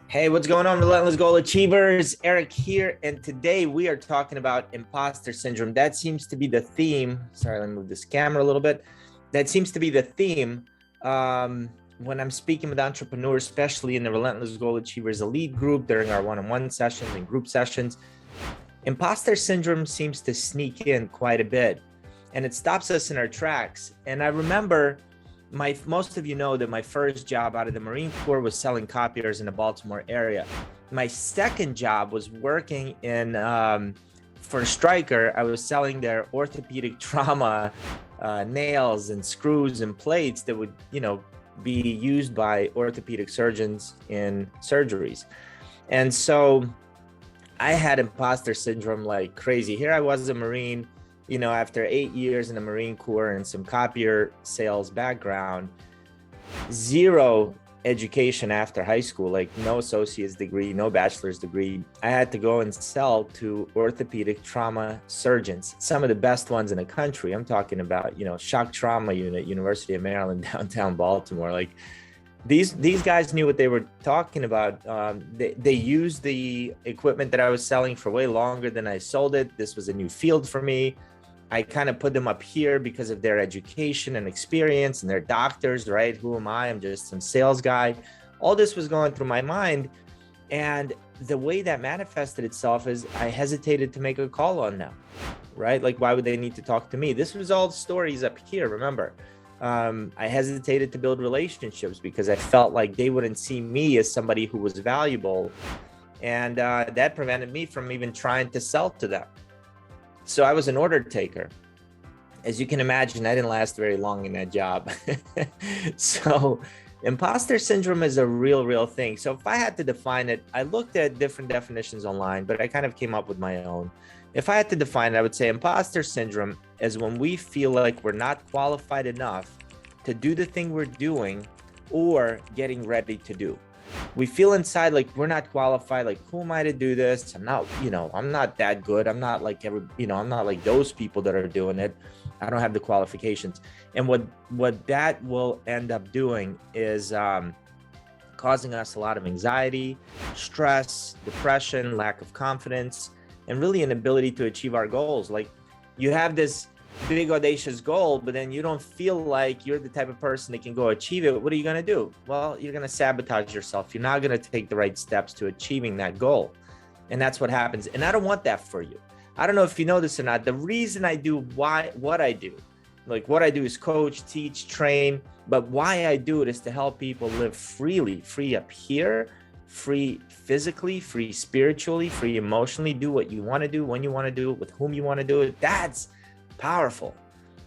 Hey, what's going on, Relentless Goal Achievers? Eric here, and today we are talking about imposter syndrome. That seems to be the theme. Sorry, let me move this camera a little bit. That seems to be the theme when I'm speaking with entrepreneurs, especially in the Relentless Goal Achievers Elite group during our one-on-one sessions and group sessions. Imposter syndrome seems to sneak in quite a bit, and it stops us in our tracks. And I remember most of you know that my first job out of the Marine Corps was selling copiers in the Baltimore area. My second job was working in for Stryker. I was selling their orthopedic trauma nails and screws and plates that would, be used by orthopedic surgeons in surgeries. And so I had imposter syndrome like crazy. Here I was a Marine, after 8 years in the Marine Corps and some copier sales background, zero education after high school, like no associate's degree, no bachelor's degree. I had to go and sell to orthopedic trauma surgeons, some of the best ones in the country. I'm talking about, shock trauma unit, University of Maryland, downtown Baltimore. Like these guys knew what they were talking about. They used the equipment that I was selling for way longer than I sold it. This was a new field for me. I kind of put them up here because of their education and experience, and they're doctors, right? Who am I? I'm just some sales guy. All this was going through my mind. And the way that manifested itself is I hesitated to make a call on them, right? Like, why would they need to talk to me? This was all stories up here, remember? I hesitated to build relationships because I felt like they wouldn't see me as somebody who was valuable. And that prevented me from even trying to sell to them. So I was an order taker. As you can imagine, I didn't last very long in that job. So imposter syndrome is a real thing. So if I had to define it, I looked at different definitions online, but I kind of came up with my own. If I had to define it, I would say imposter syndrome is when we feel like we're not qualified enough to do the thing we're doing or getting ready to do. We feel inside like we're not qualified, like, who am I to do this? I'm not, I'm not that good. I'm not like I'm not like those people that are doing it. I don't have the qualifications. And what that will end up doing is causing us a lot of anxiety, stress, depression, lack of confidence, and really an ability to achieve our goals. Like, you have this big audacious goal, but then you don't feel like you're the type of person that can go achieve it. What are you going to do? Well, you're going to sabotage yourself. You're not going to take the right steps to achieving that goal. And that's what happens. And I don't want that for you. I don't know if you know this or not. The reason I do what I do, like what I do is coach, teach, train, but why I do it is to help people live freely, free up here, free physically, free spiritually, free emotionally, do what you want to do, when you want to do it, with whom you want to do it. That's powerful.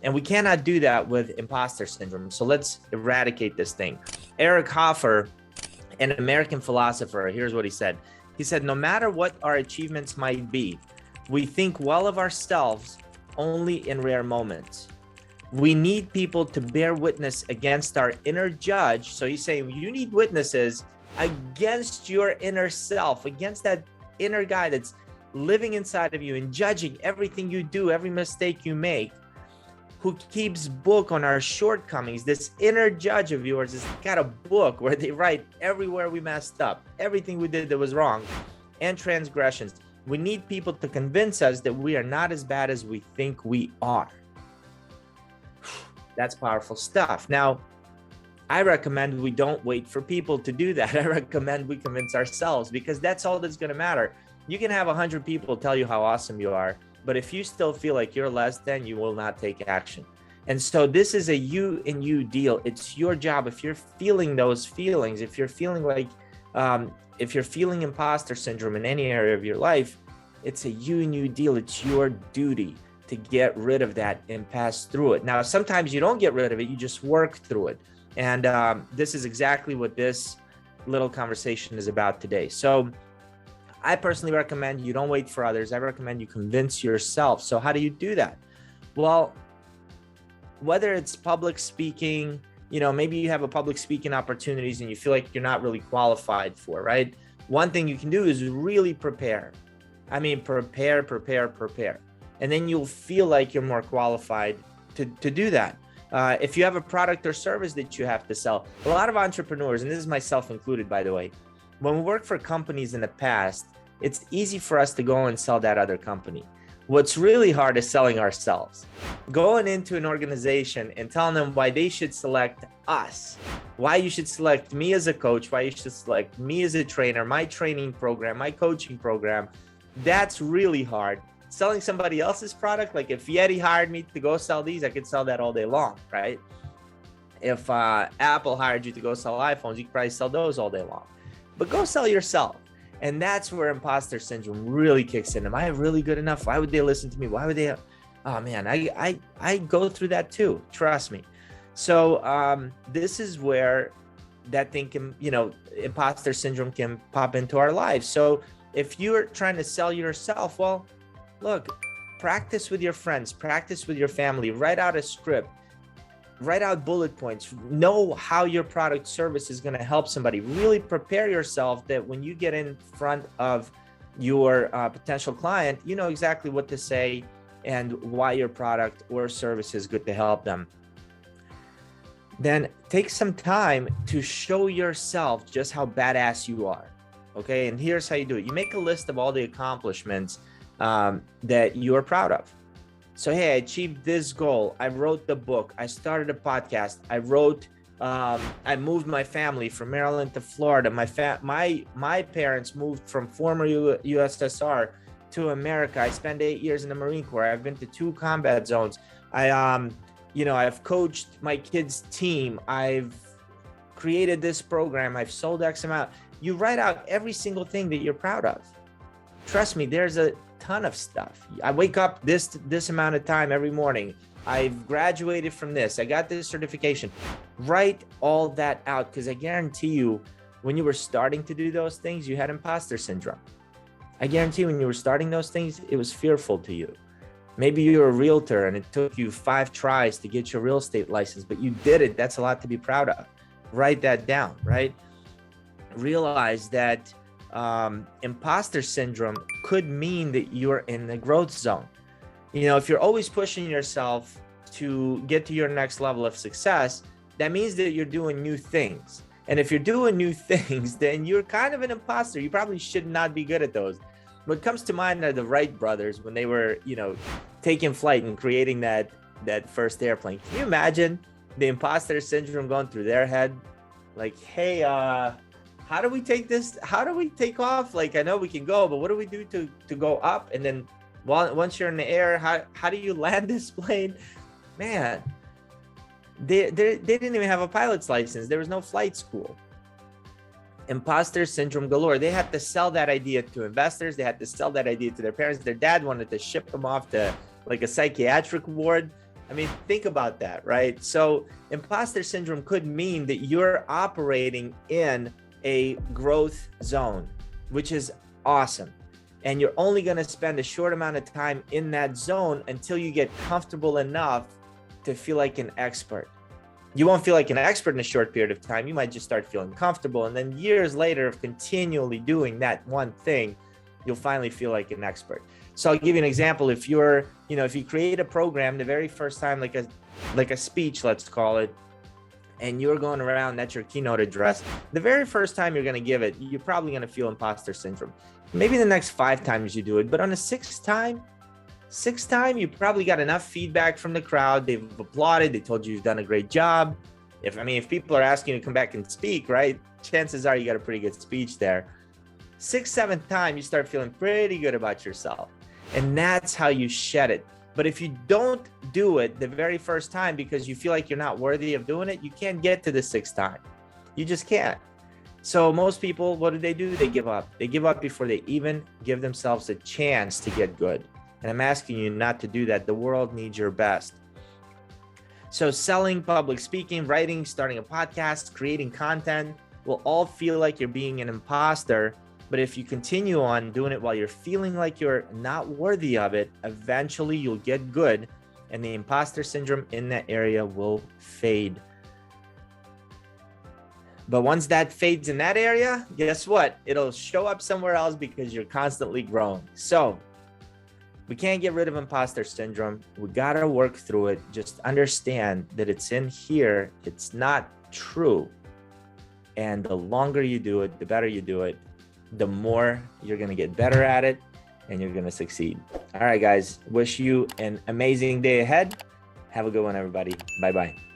And we cannot do that with imposter syndrome. So let's eradicate this thing. Eric Hoffer, an American philosopher, here's what he said. He said, no matter what our achievements might be, we think well of ourselves only in rare moments. We need people to bear witness against our inner judge. So he's saying you need witnesses against your inner self, against that inner guy that's living inside of you and judging everything you do, every mistake you make, who keeps book on our shortcomings. This inner judge of yours has got a book where they write everywhere we messed up, everything we did that was wrong, and transgressions. We need people to convince us that we are not as bad as we think we are. That's powerful stuff. Now, I recommend we don't wait for people to do that. I recommend we convince ourselves, because that's all that's going to matter. You can have 100 people tell you how awesome you are, but if you still feel like you're less than, you will not take action. And so this is a you and you deal. It's your job. If you're feeling those feelings, if you're feeling like, if you're feeling imposter syndrome in any area of your life, it's a you and you deal. It's your duty to get rid of that and pass through it. Now, sometimes you don't get rid of it. You just work through it. And this is exactly what this little conversation is about today. So I personally recommend you don't wait for others. I recommend you convince yourself. So how do you do that? Well, whether it's public speaking, maybe you have a public speaking opportunities and you feel like you're not really qualified for, right? One thing you can do is really prepare. I mean, prepare. And then you'll feel like you're more qualified to do that. If you have a product or service that you have to sell, a lot of entrepreneurs, and this is myself included, by the way, when we work for companies in the past, it's easy for us to go and sell that other company. What's really hard is selling ourselves. Going into an organization and telling them why they should select us, why you should select me as a coach, why you should select me as a trainer, my training program, my coaching program, that's really hard. Selling somebody else's product, like if Yeti hired me to go sell these, I could sell that all day long, right? If Apple hired you to go sell iPhones, you could probably sell those all day long. But go sell yourself. And that's where imposter syndrome really kicks in. Am I really good enough? Why would they listen to me? Why would they? Oh man, I go through that too. Trust me. So this is where that thing can, imposter syndrome can pop into our lives. So if you're trying to sell yourself, well, look, practice with your friends, practice with your family, write out a script, write out bullet points, know how your product service is going to help somebody. Really prepare yourself that when you get in front of your potential client, you know exactly what to say and why your product or service is good to help them. Then take some time to show yourself just how badass you are. Okay, and here's how you do it. You make a list of all the accomplishments that you are proud of. So, hey, I achieved this goal. I wrote the book. I started a podcast. I moved my family from Maryland to Florida. My parents moved from former USSR to America. I spent 8 years in the Marine Corps. I've been to 2 combat zones. I've coached my kids' team. I've created this program. I've sold X amount. You write out every single thing that you're proud of. Trust me, there's a ton of stuff. I wake up this amount of time every morning. I've graduated from this. I got this certification. Write all that out, because I guarantee you, when you were starting to do those things, you had imposter syndrome. I guarantee you, when you were starting those things, it was fearful to you. Maybe you're a realtor and it took you 5 tries to get your real estate license, but you did it. That's a lot to be proud of. Write that down, right? Realize that imposter syndrome could mean that you're in the growth zone. If you're always pushing yourself to get to your next level of success, that means that you're doing new things. And if you're doing new things, then you're kind of an imposter. You probably should not be good at those. What comes to mind are the Wright brothers when they were, taking flight and creating that first airplane. Can you imagine the imposter syndrome going through their head? Like, hey, how do we take this? How do we take off? Like, I know we can go, but what do we do to go up? And then once you're in the air, how do you land this plane? Man, they didn't even have a pilot's license. There was no flight school. Imposter syndrome galore. They had to sell that idea to investors. They had to sell that idea to their parents. Their dad wanted to ship them off to like a psychiatric ward. I mean, think about that, right? So imposter syndrome could mean that you're operating in a growth zone, which is awesome. And you're only going to spend a short amount of time in that zone until you get comfortable enough to feel like an expert. You won't feel like an expert in a short period of time. You might just start feeling comfortable. And then years later of continually doing that one thing, you'll finally feel like an expert. So I'll give you an example. If you create a program the very first time, like a speech, let's call it, and you're going around, that's your keynote address, the very first time you're going to give it, you're probably going to feel imposter syndrome. Maybe the next 5 times you do it, but on the sixth time, you probably got enough feedback from the crowd. They've applauded. They told you you've done a great job. If people are asking you to come back and speak, right, chances are you got a pretty good speech there. 6th, 7th time, you start feeling pretty good about yourself. And that's how you shed it. But if you don't do it the very first time because you feel like you're not worthy of doing it, you can't get to the 6th time. You just can't. So most people, what do? They give up. They give up before they even give themselves a chance to get good. And I'm asking you not to do that. The world needs your best. So selling, public speaking, writing, starting a podcast, creating content will all feel like you're being an imposter. But if you continue on doing it while you're feeling like you're not worthy of it, eventually you'll get good and the imposter syndrome in that area will fade. But once that fades in that area, guess what? It'll show up somewhere else because you're constantly growing. So we can't get rid of imposter syndrome. We got to work through it. Just understand that it's in here. It's not true. And the longer you do it, the better you do it, the more you're going to get better at it and you're going to succeed. All right, guys, wish you an amazing day ahead. Have a good one, everybody. Bye-bye.